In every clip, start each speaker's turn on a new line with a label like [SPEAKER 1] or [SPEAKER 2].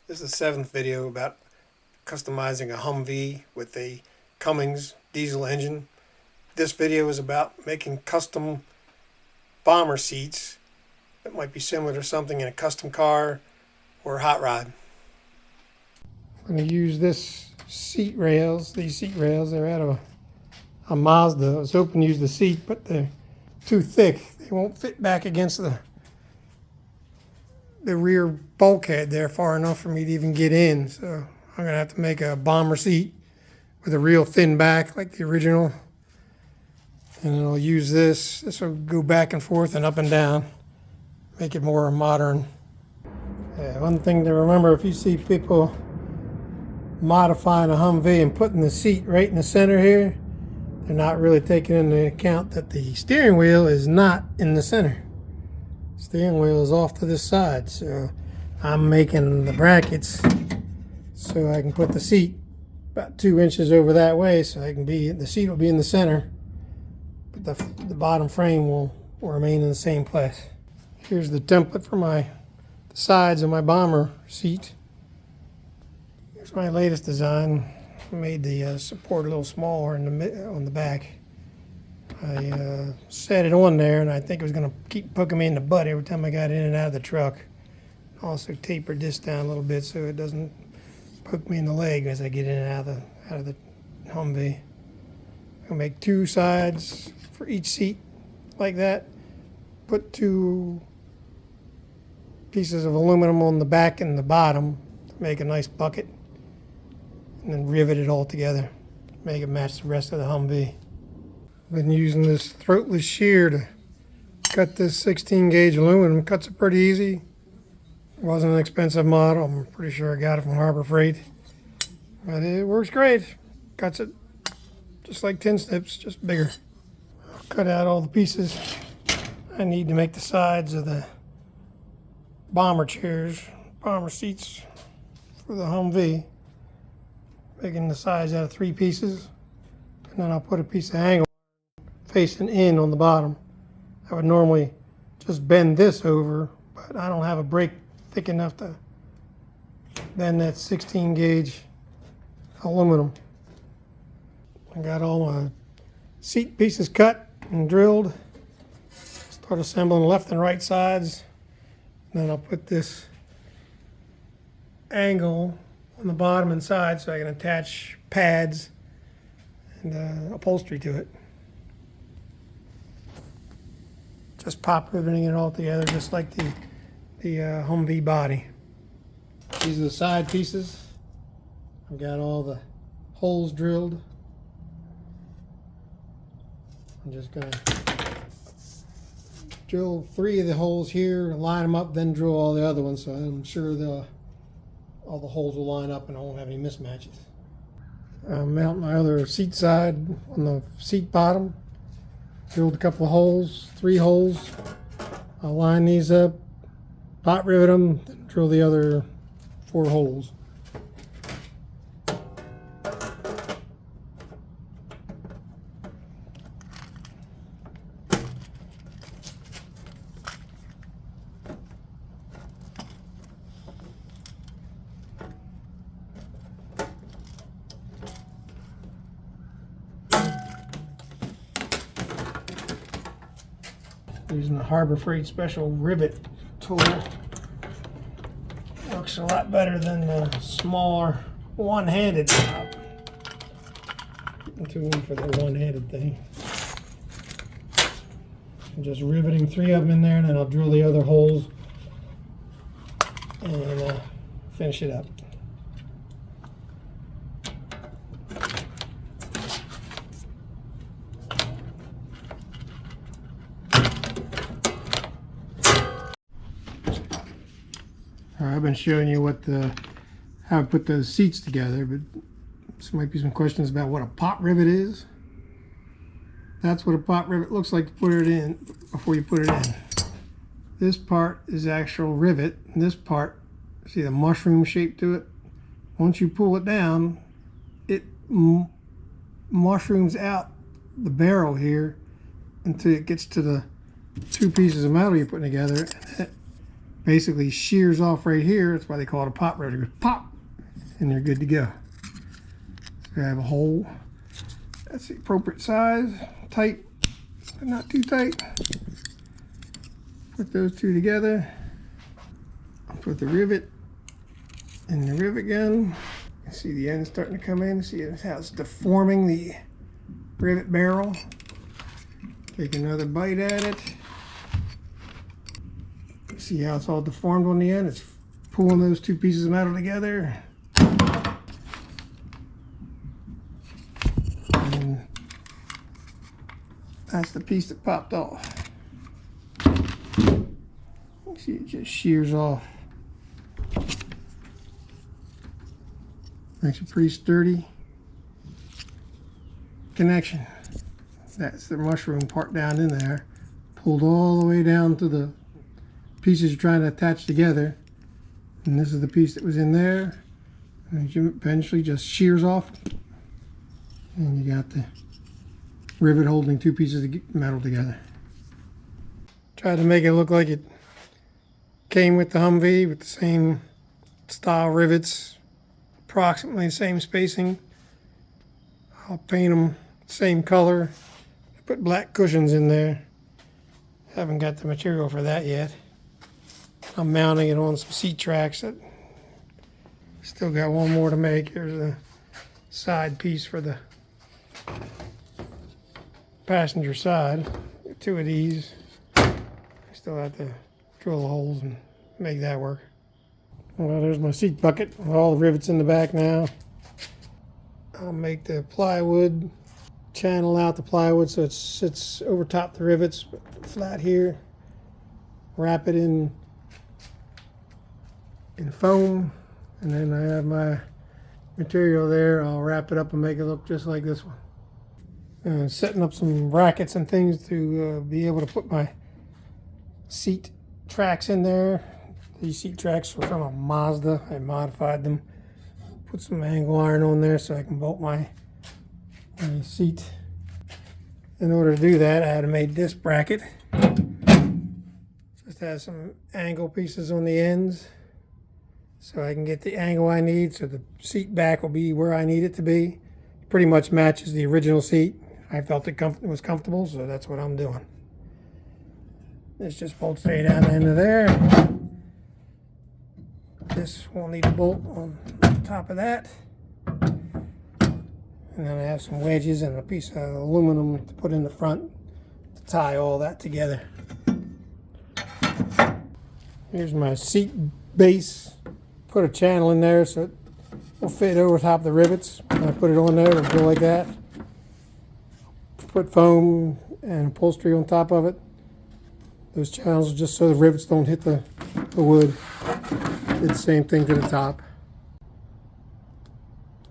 [SPEAKER 1] This is the 7th video about customizing a Humvee with a Cummins diesel engine. This video is about making custom bomber seats that might be similar to something in a custom car or a hot rod. I'm going to use these seat rails. They're out of a Mazda. I was hoping to use the seat, but they're too thick. They won't fit back against the rear bulkhead there far enough for me to even get in. So I'm gonna have to make a bomber seat with a real thin back like the original. And then I'll use this. This will go back and forth and up and down, make it more modern. One thing to remember, if you see people modifying a Humvee and putting the seat right in the center here, they're not really taking into account that the steering wheel is not in the center. Steering wheel is off to this side, so I'm making the brackets so I can put the seat about 2 inches over that way, so the seat will be in the center, but the bottom frame will remain in the same place. Here's the template for the sides of my bomber seat. Here's my latest design. I made the support a little smaller on the back. I set it on there, and I think it was going to keep poking me in the butt every time I got in and out of the truck. Also tapered this down a little bit so it doesn't poke me in the leg as I get in and out of the Humvee. I'll make 2 sides for each seat like that. Put 2 pieces of aluminum on the back and the bottom to make a nice bucket, and then rivet it all together, make it match the rest of the Humvee. I've been using this throatless shear to cut this 16 gauge aluminum. Cuts it pretty easy. It wasn't an expensive model. I'm pretty sure I got it from Harbor Freight. But it works great. Cuts it just like tin snips, just bigger. I'll cut out all the pieces I need to make the sides of the bomber seats for the Humvee. Making the sides out of 3 pieces. And then I'll put a piece of angle facing in on the bottom. I would normally just bend this over, but I don't have a brake thick enough to bend that 16 gauge aluminum. I got all my seat pieces cut and drilled. Start assembling left and right sides. And then I'll put this angle on the bottom and side so I can attach pads and upholstery to it. Just pop riveting it all together just like the Humvee body. These are the side pieces. I've got all the holes drilled. I'm just going to drill 3 of the holes here, line them up, then drill all the other ones, so I'm sure all the holes will line up and I won't have any mismatches. I'll mount my other seat side on the seat bottom. Drilled a couple of holes, 3 holes. I'll line these up, pot rivet them, then drill the other 4 holes. Using the Harbor Freight special rivet tool. Works a lot better than the smaller one-handed top. Getting too in for the one-handed thing. I'm just riveting 3 of them in there, and then I'll drill the other holes and finish it up. I've been showing you how I put those seats together, but there might be some questions about what a pot rivet is. That's what a pot rivet looks like to put it in before you put it in. This part is actual rivet, and this part, see the mushroom shape to it? Once you pull it down, it mushrooms out the barrel here until it gets to the 2 pieces of metal you're putting together, and it basically shears off right here. That's why they call it a pop rivet. It goes pop, and they're good to go. So I have a hole. That's the appropriate size, tight, but not too tight. Put those two together. Put the rivet in the rivet gun. You see the end starting to come in. See how it's deforming the rivet barrel. Take another bite at it. See how it's all deformed on the end? It's pulling those two pieces of metal together. And that's the piece that popped off. You see it just shears off. Makes a pretty sturdy connection. That's the mushroom part down in there. Pulled all the way down to the pieces you're trying to attach together. And this is the piece that was in there. And it eventually just shears off. And you got the rivet holding two pieces of metal together. Tried to make it look like it came with the Humvee with the same style rivets, approximately the same spacing. I'll paint them same color. Put black cushions in there. Haven't got the material for that yet. I'm mounting it on some seat tracks. That still got one more to make. Here's a side piece for the passenger side. Two of these. I still have to drill the holes and make that work. Well, there's my seat bucket with all the rivets in the back now. I'll make the plywood, channel out the plywood so it sits over top the rivets, flat here. Wrap it in foam, and then I have my material there. I'll wrap it up and make it look just like this one. Setting up some brackets and things to be able to put my seat tracks in there. These seat tracks are from a Mazda. I modified them. Put some angle iron on there so I can bolt my seat. In order to do that, I had to make this bracket. Just has some angle pieces on the ends so I can get the angle I need, so the seat back will be where I need it to be. Pretty much matches the original seat. I felt it was comfortable, so that's what I'm doing. This just bolts straight down the end of there. This will need a bolt on top of that. And then I have some wedges and a piece of aluminum to put in the front to tie all that together. Here's my seat base. Put a channel in there so it will fit over top of the rivets. When I put it on there, it'll go like that. Put foam and upholstery on top of it. Those channels are just so the rivets don't hit the wood. Did the same thing to the top.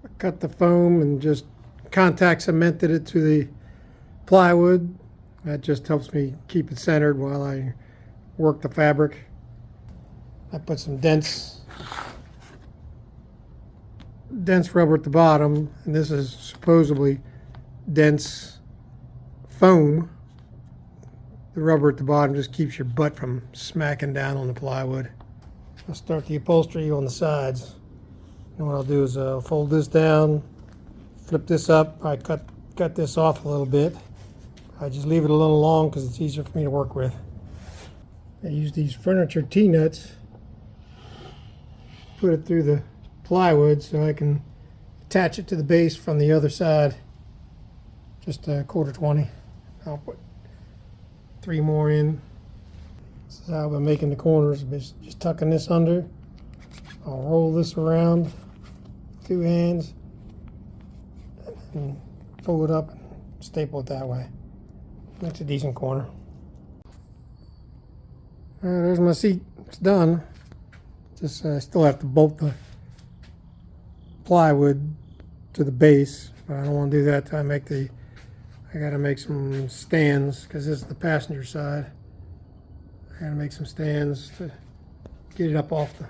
[SPEAKER 1] I cut the foam and just contact cemented it to the plywood. That just helps me keep it centered while I work the fabric. I put some dense rubber at the bottom, and this is supposedly dense foam. The rubber at the bottom just keeps your butt from smacking down on the plywood. I'll start the upholstery on the sides. And what I'll do is fold this down, flip this up. I cut this off a little bit. I just leave it a little long because it's easier for me to work with. I use these furniture T-nuts, put it through the plywood so I can attach it to the base from the other side. Just a 1/4 I'll put 3 more in. This is how I've been making the corners. Just tucking this under. I'll roll this around 2 hands and pull it up and staple it that way. That's a decent corner. There's my seat. It's done. Just I still have to bolt the plywood to the base, but I don't want to do that till I gotta make some stands because this is the passenger side. I gotta make some stands to get it up off the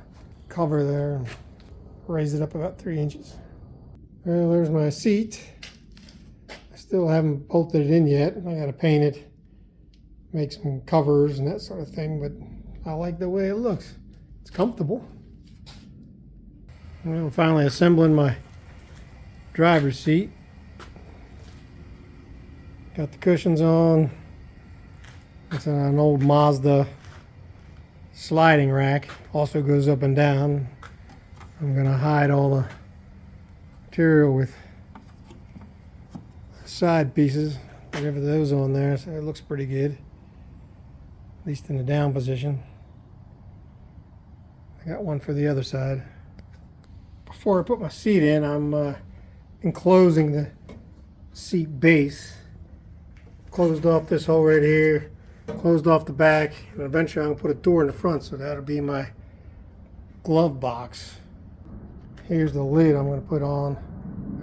[SPEAKER 1] cover there and raise it up about 3 inches. Well, there's my seat. I still haven't bolted it in yet. I gotta paint it, make some covers and that sort of thing, but I like the way it looks. It's comfortable. Well, I'm finally assembling my driver's seat. Got the cushions on. It's an old Mazda sliding rack. Also goes up and down. I'm gonna hide all the material with side pieces. Whatever those on there, so it looks pretty good. At least in the down position. I got one for the other side. Before I put my seat in, I'm enclosing the seat base. Closed off this hole right here, closed off the back, and eventually I'm gonna put a door in the front, so that'll be my glove box. Here's the lid I'm gonna put on.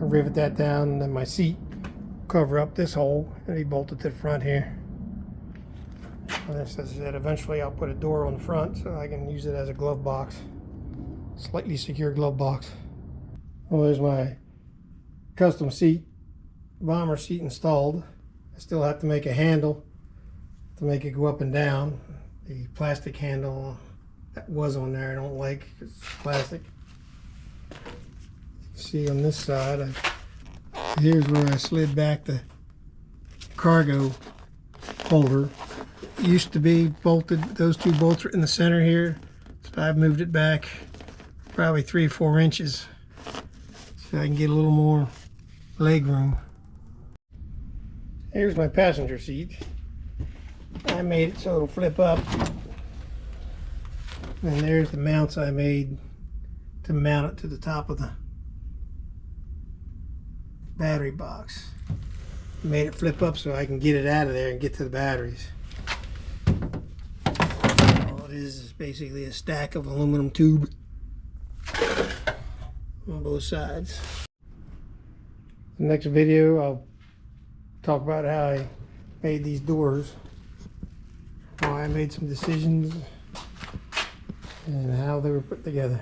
[SPEAKER 1] I rivet that down, and then my seat cover up this hole and be bolted to the front here. And as I said, eventually I'll put a door on the front so I can use it as a glove box, slightly secure glove box. Well, there's my custom seat, bomber seat installed. I still have to make a handle to make it go up and down. The plastic handle that was on there I don't like because it's plastic. See on this side, here's where I slid back the cargo holder. It used to be bolted, those two bolts are in the center here, so I've moved it back probably 3 or 4 inches so I can get a little more leg room. Here's my passenger seat. I made it so it'll flip up. And there's the mounts I made to mount it to the top of the battery box. Made it flip up so I can get it out of there and get to the batteries. All it is basically a stack of aluminum tube on both sides. The next video I'll talk about how I made these doors, how I made some decisions, and how they were put together.